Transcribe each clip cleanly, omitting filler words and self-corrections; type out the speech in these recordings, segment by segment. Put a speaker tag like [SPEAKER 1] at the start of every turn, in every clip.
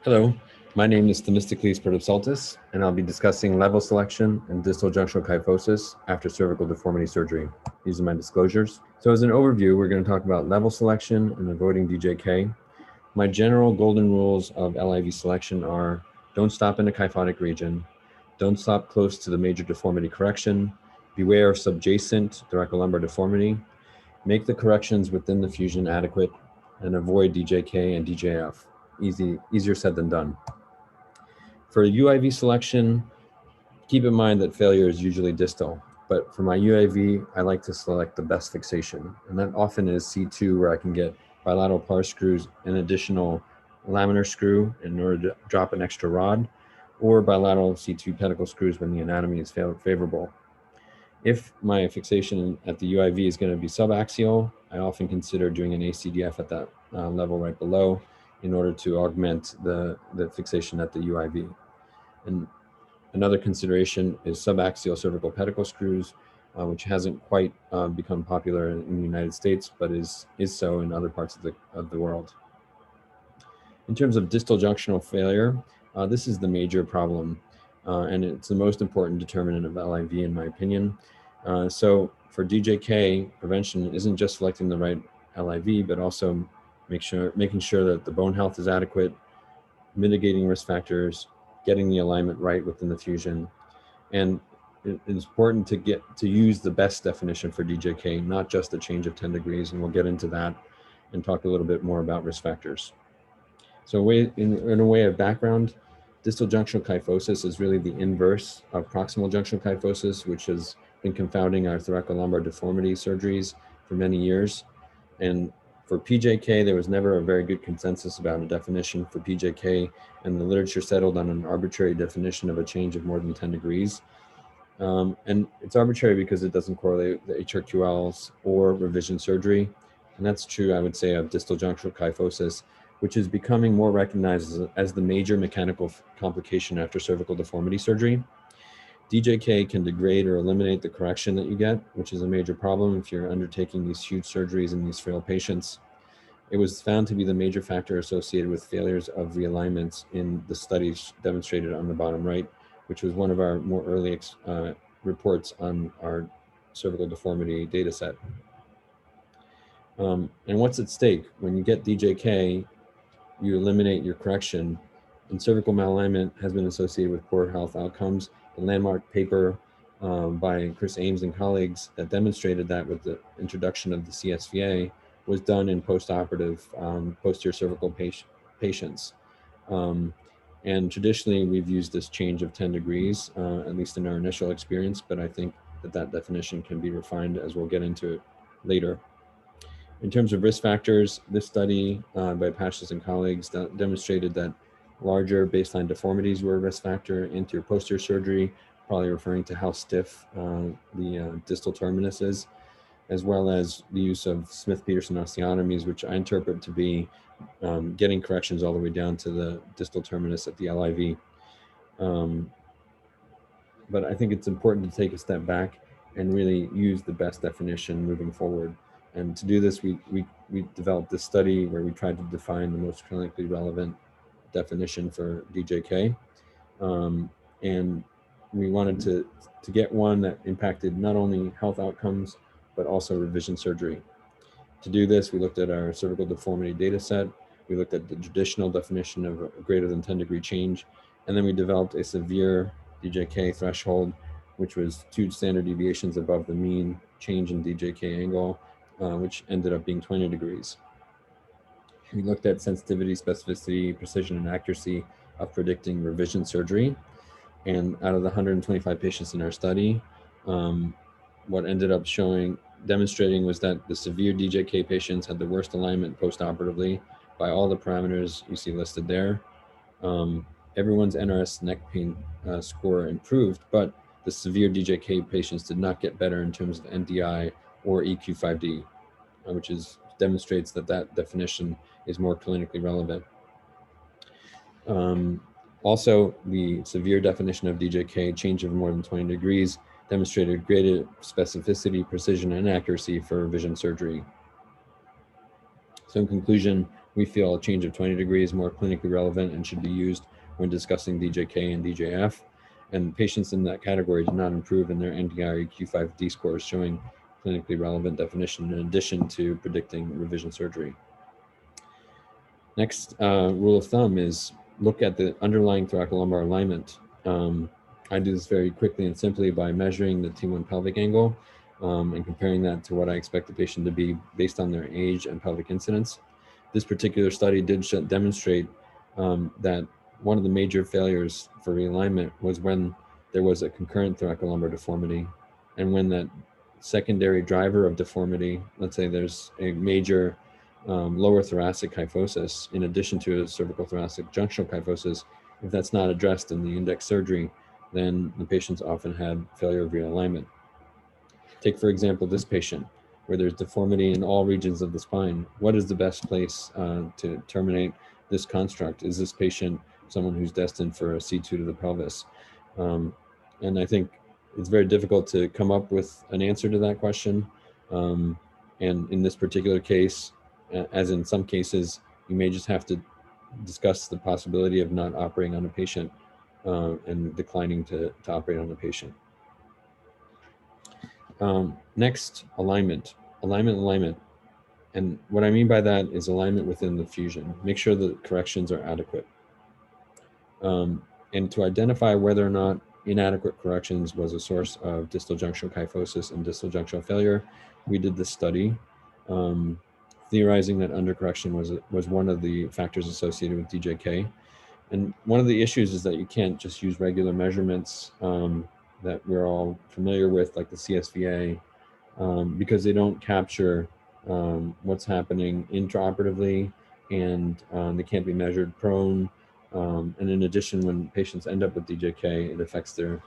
[SPEAKER 1] Hello, my name is Themistocles Protopsaltis, and I'll be discussing level selection and distal junctional kyphosis after cervical deformity surgery. These are my disclosures. So as an overview, we're going to talk about level selection and avoiding DJK. My general golden rules of LIV selection are: don't stop in the kyphotic region, don't stop close to the major deformity correction, beware of subjacent thoracolumbar deformity, make the corrections within the fusion adequate, and avoid DJK and DJF. Easier said than done. For UIV selection, keep in mind that failure is usually distal, but for my UIV, I like to select the best fixation, and that often is C2, where I can get bilateral pars screws, an additional laminar screw in order to drop an extra rod, or bilateral C2 pedicle screws when the anatomy is favorable. If my fixation at the UIV is going to be subaxial, I often consider doing an ACDF at that level right below in order to augment the fixation at the UIV. And another consideration is subaxial cervical pedicle screws, which hasn't quite become popular in the United States, but is so in other parts of the world. In terms of distal junctional failure, this is the major problem, and it's the most important determinant of LIV in my opinion. So for DJK, prevention isn't just selecting the right LIV, but also making sure that the bone health is adequate, mitigating risk factors, getting the alignment right within the fusion. And it's important to use the best definition for DJK, not just a change of 10 degrees, and we'll get into that and talk a little bit more about risk factors. So in a way of background, distal junctional kyphosis is really the inverse of proximal junctional kyphosis, which has been confounding our thoracolumbar deformity surgeries for many years. And for PJK, there was never a very good consensus about a definition for PJK, and the literature settled on an arbitrary definition of a change of more than 10 degrees. And it's arbitrary because it doesn't correlate with the HRQLs or revision surgery. And that's true, I would say, of distal junctional kyphosis, which is becoming more recognized as the major mechanical complication after cervical deformity surgery. DJK can degrade or eliminate the correction that you get, which is a major problem if you're undertaking these huge surgeries in these frail patients. It was found to be the major factor associated with failures of realignments in the studies demonstrated on the bottom right, which was one of our more early reports on our cervical deformity data set. And what's at stake? When you get DJK, you eliminate your correction, and cervical malalignment has been associated with poor health outcomes. The landmark paper by Chris Ames and colleagues that demonstrated that with the introduction of the CSVA was done in postoperative posterior cervical patients. And traditionally, we've used this change of 10 degrees, at least in our initial experience, but I think that definition can be refined as we'll get into it later. In terms of risk factors, this study by Pashas and colleagues demonstrated that larger baseline deformities were a risk factor. Anterior posterior surgery, probably referring to how stiff the distal terminus is, as well as the use of Smith-Peterson osteotomies, which I interpret to be getting corrections all the way down to the distal terminus at the LIV. But I think it's important to take a step back and really use the best definition moving forward. And to do this, we developed this study where we tried to define the most clinically relevant definition for DJK. And we wanted to get one that impacted not only health outcomes, but also revision surgery. To do this, we looked at our cervical deformity data set. We looked at the traditional definition of a greater than 10 degree change. And then we developed a severe DJK threshold, which was 2 standard deviations above the mean change in DJK angle, which ended up being 20 degrees. We looked at sensitivity, specificity, precision, and accuracy of predicting revision surgery. And out of the 125 patients in our study, what ended up demonstrating was that the severe DJK patients had the worst alignment postoperatively by all the parameters you see listed there. Everyone's NRS neck pain score improved, but the severe DJK patients did not get better in terms of NDI or EQ5D, which demonstrates that definition is more clinically relevant. Also, the severe definition of DJK, change of more than 20 degrees, demonstrated greater specificity, precision, and accuracy for revision surgery. So in conclusion, we feel a change of 20 degrees more clinically relevant and should be used when discussing DJK and DJF. And patients in that category did not improve in their NDI-EQ5D scores, showing clinically relevant definition in addition to predicting revision surgery. Next rule of thumb is look at the underlying thoracolumbar alignment. I do this very quickly and simply by measuring the T1 pelvic angle and comparing that to what I expect the patient to be based on their age and pelvic incidence. This particular study did demonstrate that one of the major failures for realignment was when there was a concurrent thoracolumbar deformity, and when that secondary driver of deformity, let's say there's a major lower thoracic kyphosis in addition to a cervical thoracic junctional kyphosis, if that's not addressed in the index surgery, then the patients often had failure of realignment. Take, for example, this patient, where there's deformity in all regions of the spine. What is the best place to terminate this construct? Is this patient someone who's destined for a C2 to the pelvis? And I think it's very difficult to come up with an answer to that question. And in this particular case, as in some cases, you may just have to discuss the possibility of not operating on a patient and declining to operate on a patient. Next, alignment. And what I mean by that is alignment within the fusion. Make sure the corrections are adequate. And to identify whether or not inadequate corrections was a source of distal junctional kyphosis and distal junctional failure, we did this study, theorizing that undercorrection was one of the factors associated with DJK. And one of the issues is that you can't just use regular measurements that we're all familiar with, like the CSVA, because they don't capture what's happening intraoperatively, and they can't be measured prone. And in addition, when patients end up with DJK, it affects their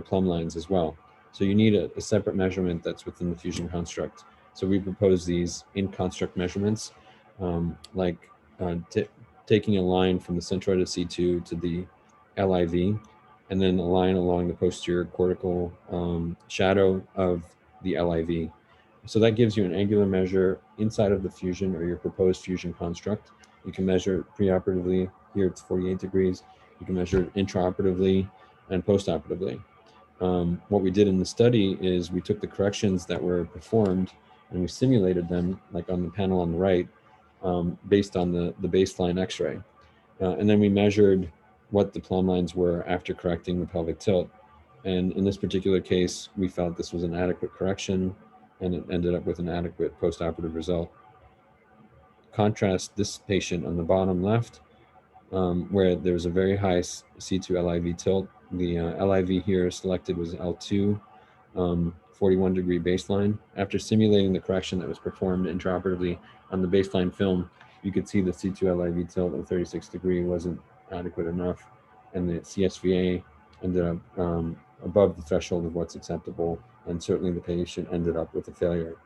[SPEAKER 1] plumb lines as well. So you need a separate measurement that's within the fusion construct. So we propose these in-construct measurements, like taking a line from the centroid of C2 to the LIV, and then a line along the posterior cortical shadow of the LIV. So that gives you an angular measure inside of the fusion or your proposed fusion construct. You can measure preoperatively. Here it's 48 degrees. You can measure it intraoperatively and postoperatively. What we did in the study is we took the corrections that were performed and we simulated them, like on the panel on the right, based on the baseline X-ray. And then we measured what the plumb lines were after correcting the pelvic tilt. And in this particular case, we felt this was an adequate correction, and it ended up with an adequate postoperative result. Contrast this patient on the bottom left, where there's a very high C2 LIV tilt. The LIV here selected was L2, 41 degree baseline. After simulating the correction that was performed intraoperatively on the baseline film, you could see the C2 LIV tilt of 36 degree wasn't adequate enough, and the CSVA ended up above the threshold of what's acceptable, and certainly the patient ended up with a failure.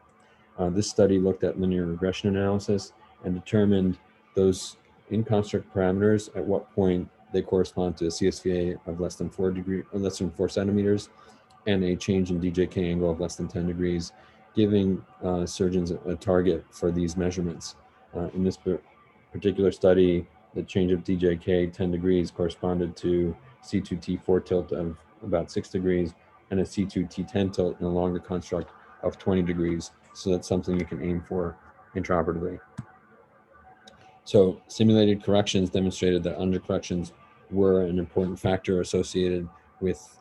[SPEAKER 1] This study looked at linear regression analysis and determined those in-construct parameters at what point they correspond to a CSVA of less than 4 centimeters, and a change in DJK angle of less than 10 degrees, giving surgeons a target for these measurements. In this particular study, the change of DJK 10 degrees corresponded to C2T4 tilt of about 6 degrees and a C2T10 tilt in a longer construct of 20 degrees. So that's something you can aim for intraoperatively. So simulated corrections demonstrated that undercorrections were an important factor associated with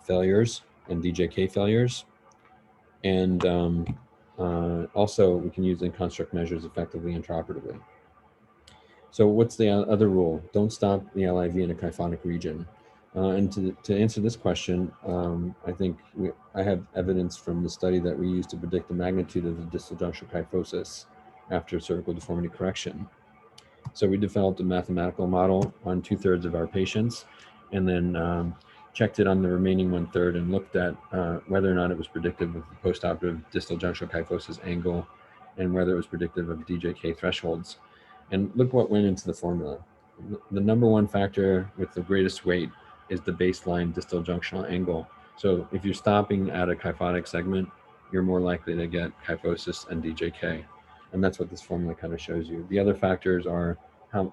[SPEAKER 1] failures and DJK failures. And also we can use in-construct measures effectively intraoperatively. So what's the other rule? Don't stop the LIV in a kyphotic region. And to answer this question, I think I have evidence from the study that we used to predict the magnitude of the distal junction kyphosis after cervical deformity correction. So we developed a mathematical model on 2/3 of our patients, and then checked it on the remaining 1/3 and looked at whether or not it was predictive of the postoperative distal junctional kyphosis angle and whether it was predictive of DJK thresholds. And look what went into the formula. The number one factor with the greatest weight is the baseline distal junctional angle. So if you're stopping at a kyphotic segment, you're more likely to get kyphosis and DJK. And that's what this formula kind of shows you. The other factors are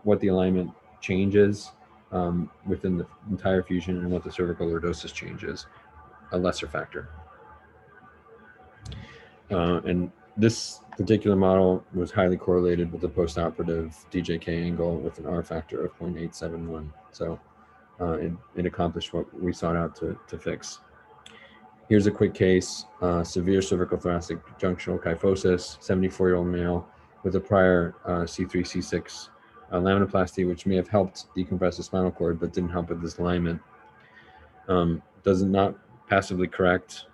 [SPEAKER 1] what the alignment changes within the entire fusion and what the cervical lordosis changes, a lesser factor. And this particular model was highly correlated with the postoperative DJK angle with an R factor of 0.871. So it accomplished what we sought out to fix. Here's a quick case, severe cervical thoracic junctional kyphosis, 74-year-old male with a prior C3, C6 laminoplasty, which may have helped decompress the spinal cord, but didn't help with this alignment. Does not passively correct.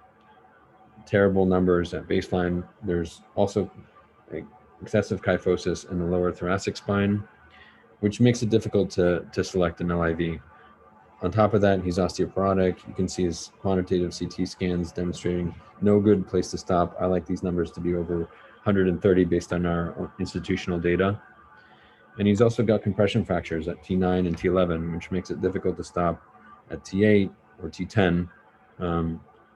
[SPEAKER 1] Terrible numbers at baseline. There's also excessive kyphosis in the lower thoracic spine, which makes it difficult to select an LIV. On top of that, he's osteoporotic. You can see his quantitative CT scans demonstrating no good place to stop. I like these numbers to be over 130 based on our institutional data. And he's also got compression fractures at T9 and T11, which makes it difficult to stop at T8 or T10.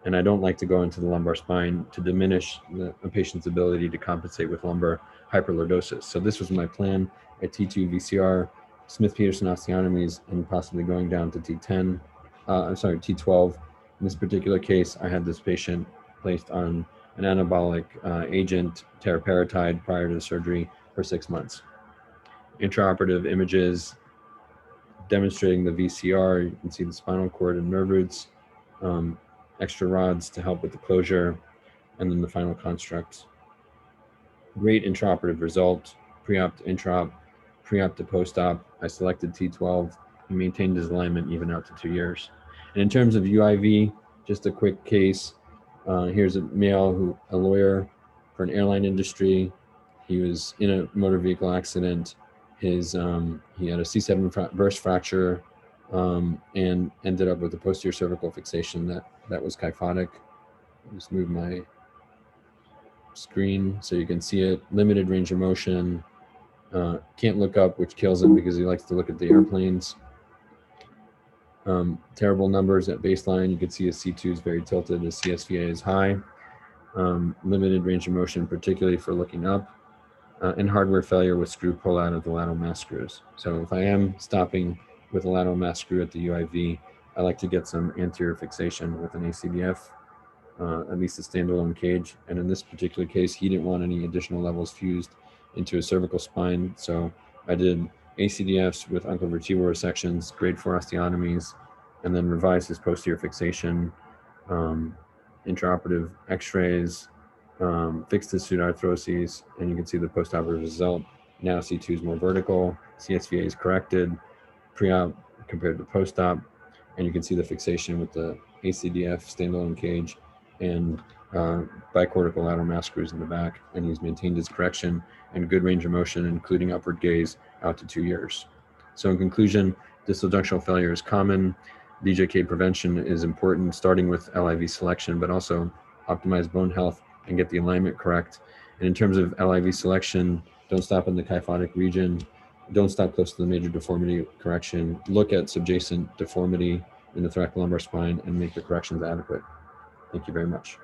[SPEAKER 1] And I don't like to go into the lumbar spine to diminish a patient's ability to compensate with lumbar hyperlordosis. So this was my plan at T2 VCR, Smith-Peterson osteotomies, and possibly going down to T10, T12. In this particular case, I had this patient placed on an anabolic agent, teriparatide, prior to the surgery for 6 months. Intraoperative images demonstrating the VCR. You can see the spinal cord and nerve roots, extra rods to help with the closure, and then the final construct. Great intraoperative result, pre-op to intraop, pre-op to post-op. I selected T12 and maintained his alignment even out to 2 years. And in terms of UIV, just a quick case. Here's a male a lawyer for an airline industry. He was in a motor vehicle accident. He had a C7 burst fracture and ended up with a posterior cervical fixation that was kyphotic. Just move my screen so you can see it. Limited range of motion. Can't look up, which kills him because he likes to look at the airplanes. Terrible numbers at baseline. You can see his C2 is very tilted. His CSVA is high. Limited range of motion, particularly for looking up. And hardware failure with screw pull out of the lateral mass screws. So if I am stopping with a lateral mass screw at the UIV, I like to get some anterior fixation with an ACDF, at least a standalone cage. And in this particular case, he didn't want any additional levels fused into his cervical spine. So I did ACDFs with uncovertebral resections, grade 4 osteotomies, and then revised his posterior fixation, intraoperative x-rays, fixed his pseudarthroses, and you can see the postoperative result. Now C2 is more vertical, CSVA is corrected, pre-op compared to post-op, and you can see the fixation with the ACDF standalone cage and bicortical lateral mass screws in the back, and he's maintained his correction and good range of motion, including upward gaze, out to 2 years. So in conclusion, distal junctional failure is common. DJK prevention is important, starting with LIV selection, but also optimize bone health and get the alignment correct. And in terms of LIV selection, don't stop in the kyphotic region. Don't stop close to the major deformity correction. Look at subjacent deformity in the thoracolumbar spine and make the corrections adequate. Thank you very much.